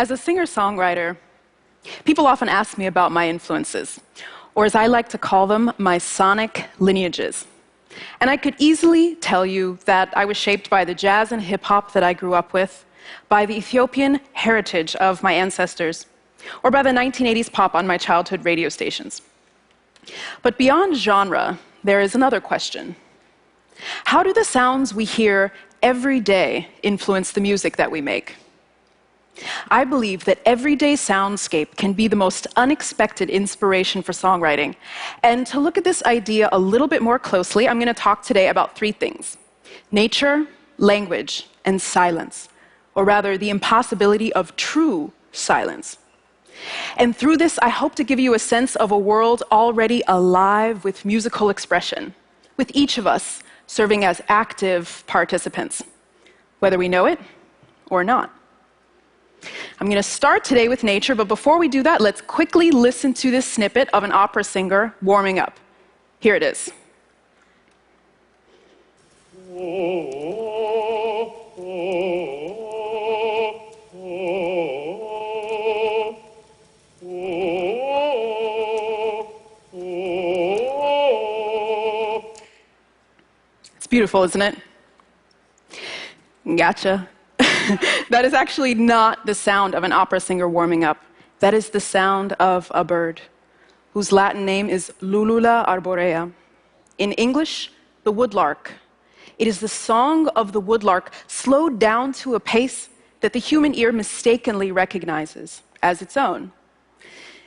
As a singer-songwriter, people often ask me about my influences, or as I like to call them, my sonic lineages. And I could easily tell you that I was shaped by the jazz and hip-hop that I grew up with, by the Ethiopian heritage of my ancestors, or by the 1980s pop on my childhood radio stations. But beyond genre, there is another question. How do the sounds we hear every day influence the music that we make? I believe that everyday soundscape can be the most unexpected inspiration for songwriting. And to look at this idea a little bit more closely, I'm going to talk today about three things: nature, language, and silence, or rather, the impossibility of true silence. And through this, I hope to give you a sense of a world already alive with musical expression, with each of us serving as active participants, whether we know it or not. I'm going to start today with nature, but before we do that, let's quickly listen to this snippet of an opera singer warming up. Here it is. It's beautiful, isn't it? Gotcha. That is actually not the sound of an opera singer warming up. That is the sound of a bird, whose Latin name is Lullula arborea. In English, the woodlark. It is the song of the woodlark slowed down to a pace that the human ear mistakenly recognizes as its own.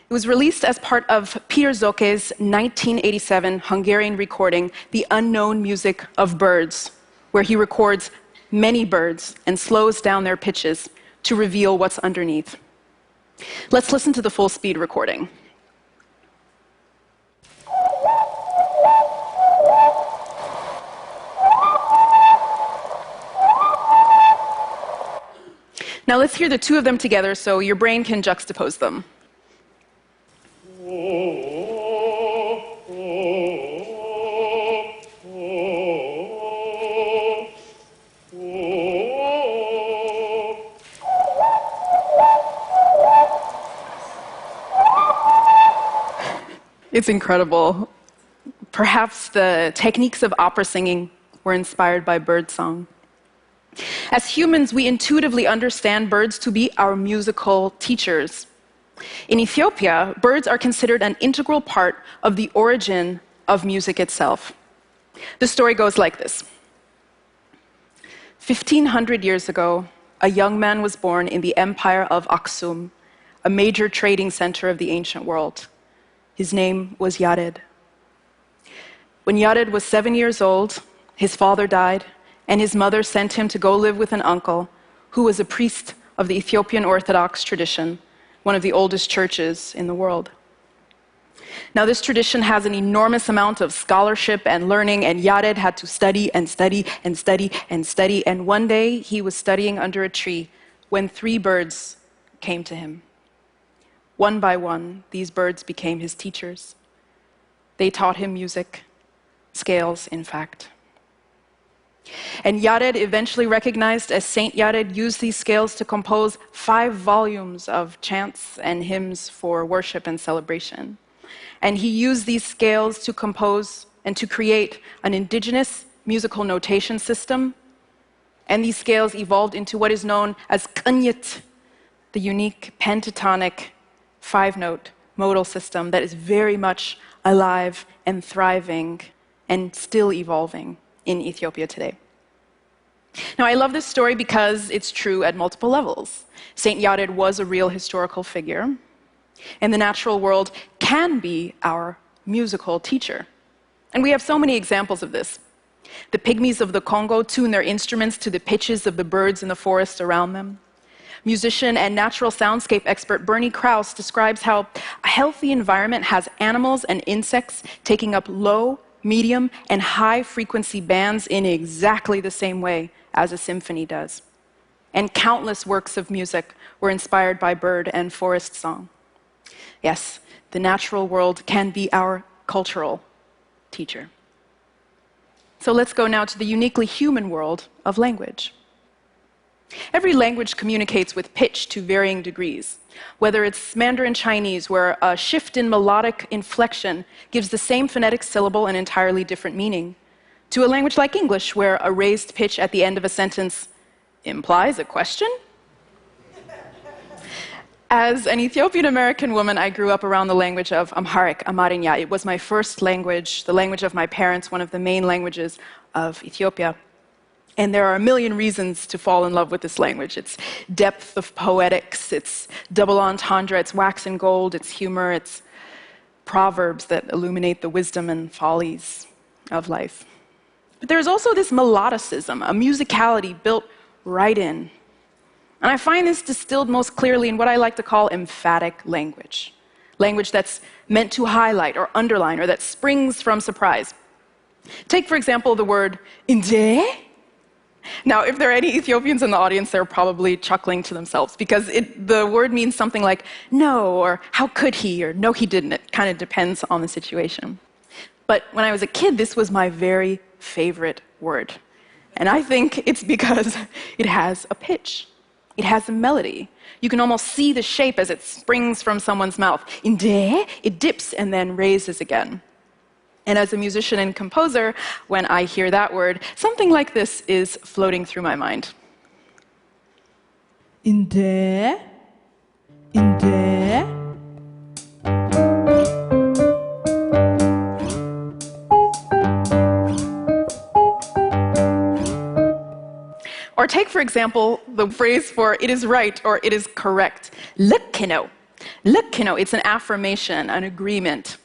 It was released as part of Peter Zok's 1987 Hungarian recording, The Unknown Music of Birds, where he records many birds and slows down their pitches to reveal what's underneath. Let's listen to the full-speed recording. Now let's hear the two of them together so your brain can juxtapose them. It's incredible. Perhaps the techniques of opera singing were inspired by birdsong. As humans, we intuitively understand birds to be our musical teachers. In Ethiopia, birds are considered an integral part of the origin of music itself. The story goes like this. 1,500 years ago, a young man was born in the empire of Aksum, a major trading center of the ancient world. His name was Yared. When Yared was 7 years old, his father died, and his mother sent him to go live with an uncle who was a priest of the Ethiopian Orthodox tradition, one of the oldest churches in the world. Now, this tradition has an enormous amount of scholarship and learning, and Yared had to study and study and study and study, and one day he was studying under a tree when 3 birds came to him. One by one, these birds became his teachers. They taught him music, scales, in fact. And Yared, eventually recognized as Saint Yared, used these scales to compose 5 volumes of chants and hymns for worship and celebration. And he used these scales to compose and to create an indigenous musical notation system. And these scales evolved into what is known as qanyit, the unique pentatonic 5-note modal system that is very much alive and thriving and still evolving in Ethiopia today. Now, I love this story because it's true at multiple levels. Saint Yared was a real historical figure, and the natural world can be our musical teacher. And we have so many examples of this. The pygmies of the Congo tune their instruments to the pitches of the birds in the forest around them. Musician and natural soundscape expert Bernie Krause describes how a healthy environment has animals and insects taking up low, medium, and high-frequency bands in exactly the same way as a symphony does. And countless works of music were inspired by bird and forest song. Yes, the natural world can be our cultural teacher. So let's go now to the uniquely human world of language. Every language communicates with pitch to varying degrees. Whether it's Mandarin Chinese, where a shift in melodic inflection gives the same phonetic syllable an entirely different meaning, to a language like English, where a raised pitch at the end of a sentence implies a question. As an Ethiopian-American woman, I grew up around the language of Amharic, Amarinya. It was my first language, the language of my parents, one of the main languages of Ethiopia. And there are a million reasons to fall in love with this language. Its depth of poetics, its double entendre, its wax and gold, its humor, its proverbs that illuminate the wisdom and follies of life. But there's also this melodicism, a musicality built right in. And I find this distilled most clearly in what I like to call emphatic language. Language that's meant to highlight or underline or that springs from surprise. Take, for example, the word inde. Now, if there are any Ethiopians in the audience, they're probably chuckling to themselves because the word means something like no, or how could he, or no, he didn't. It kind of depends on the situation. But when I was a kid, this was my very favorite word. And I think it's because it has a pitch. It has a melody. You can almost see the shape as it springs from someone's mouth. Inde, it dips and then raises again. And as a musician and composer, when I hear that word, something like this is floating through my mind. Inde, inde. Or take, for example, the phrase for it is right or it is correct. Likkino. Likkino, it's an affirmation, an agreement.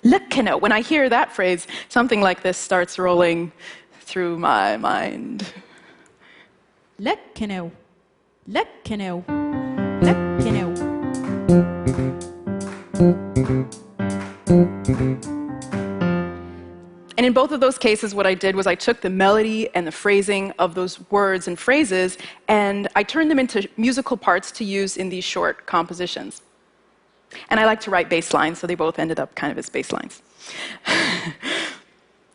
Likkino. When I hear that phrase, something like this starts rolling through my mind. Likkino. Likkino. Likkino. And in both of those cases, what I did was I took the melody and the phrasing of those words and phrases, and I turned them into musical parts to use in these short compositions. And I like to write bass lines, so they both ended up kind of as bass lines.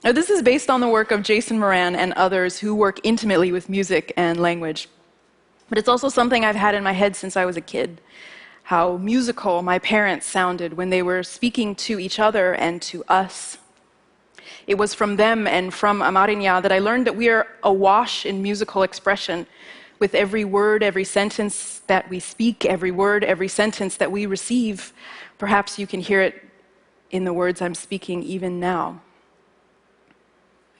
Now, this is based on the work of Jason Moran and others who work intimately with music and language. But it's also something I've had in my head since I was a kid. How musical my parents sounded when they were speaking to each other and to us. It was from them and from Amarinya that I learned that we are awash in musical expression. With every word, every sentence that we speak, every word, every sentence that we receive, perhaps you can hear it in the words I'm speaking even now.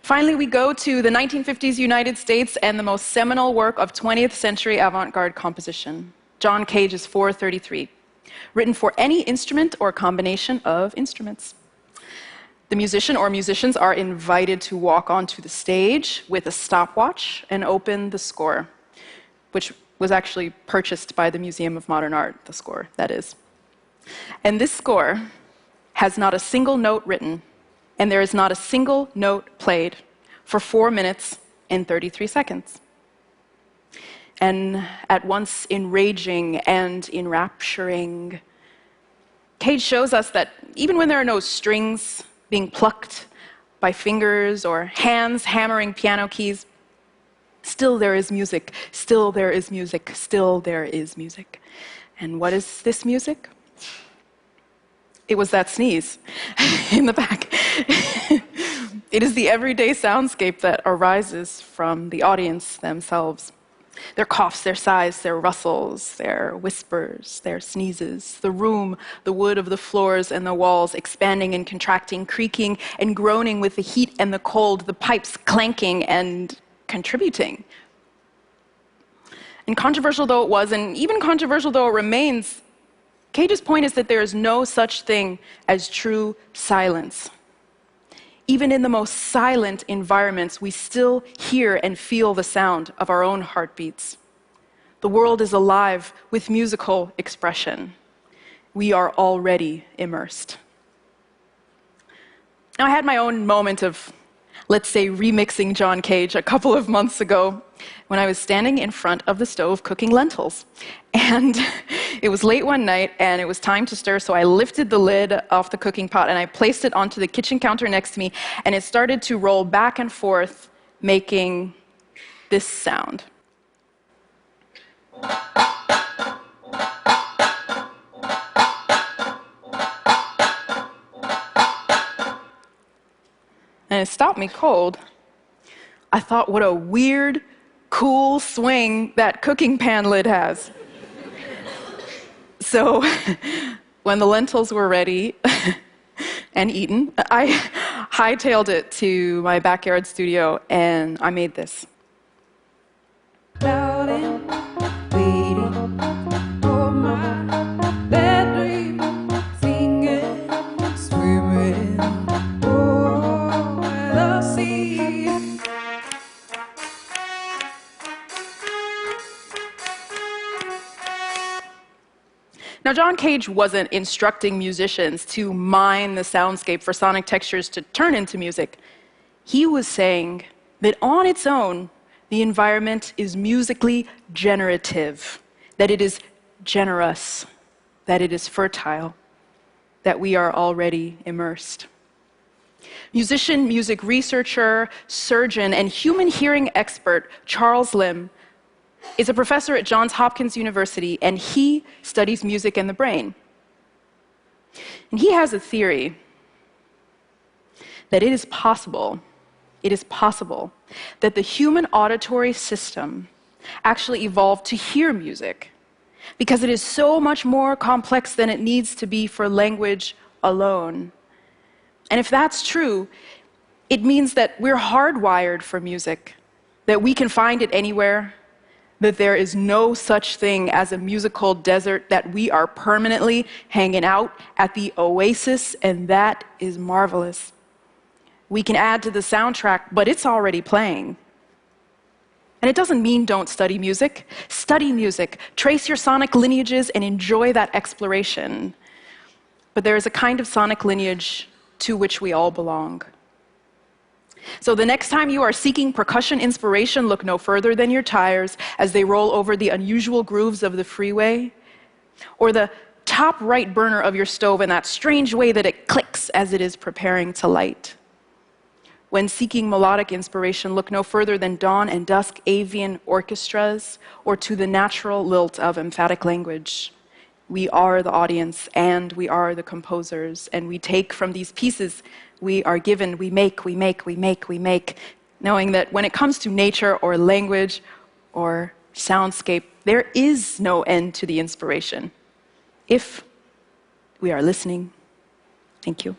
Finally, we go to the 1950s United States and the most seminal work of 20th century avant-garde composition, John Cage's 433, written for any instrument or combination of instruments. The musician or musicians are invited to walk onto the stage with a stopwatch and open the score, which was actually purchased by the Museum of Modern Art, the score, that is. And this score has not a single note written, and there is not a single note played for 4 minutes and 33 seconds. And at once enraging and enrapturing, Cage shows us that even when there are no strings being plucked by fingers or hands hammering piano keys, still there is music, still there is music, still there is music. And what is this music? It was that sneeze in the back. It is the everyday soundscape that arises from the audience themselves. Their coughs, their sighs, their rustles, their whispers, their sneezes, the room, the wood of the floors and the walls expanding and contracting, creaking and groaning with the heat and the cold, the pipes clanking and contributing. And controversial though it was, and even controversial though it remains, Cage's point is that there is no such thing as true silence. Even in the most silent environments, we still hear and feel the sound of our own heartbeats. The world is alive with musical expression. We are already immersed. Now, I had my own moment of, let's say, remixing John Cage a couple of months ago when I was standing in front of the stove cooking lentils. And it was late one night and it was time to stir, so I lifted the lid off the cooking pot and I placed it onto the kitchen counter next to me, and it started to roll back and forth, making this sound. And it stopped me cold. I thought, what a weird, cool swing that cooking pan lid has. So when the lentils were ready and eaten, I hightailed it to my backyard studio and I made this. Waiting for my bad dream, singing, swimming over the sea. Now, John Cage wasn't instructing musicians to mine the soundscape for sonic textures to turn into music. He was saying that on its own, the environment is musically generative, that it is generous, that it is fertile, that we are already immersed. Musician, music researcher, surgeon, and human hearing expert Charles Lim is a professor at Johns Hopkins University, and he studies music and the brain. And he has a theory that it is possible that the human auditory system actually evolved to hear music because it is so much more complex than it needs to be for language alone. And if that's true, it means that we're hardwired for music, that we can find it anywhere, that there is no such thing as a musical desert, that we are permanently hanging out at the oasis, and that is marvelous. We can add to the soundtrack, but it's already playing. And it doesn't mean don't study music. Study music, trace your sonic lineages, and enjoy that exploration. But there is a kind of sonic lineage to which we all belong. So the next time you are seeking percussion inspiration, look no further than your tires as they roll over the unusual grooves of the freeway, or the top right burner of your stove in that strange way that it clicks as it is preparing to light. When seeking melodic inspiration, look no further than dawn and dusk avian orchestras, or to the natural lilt of emphatic language. We are the audience, and we are the composers, and we take from these pieces we are given, we make, knowing that when it comes to nature or language or soundscape, there is no end to the inspiration, if we are listening. Thank you.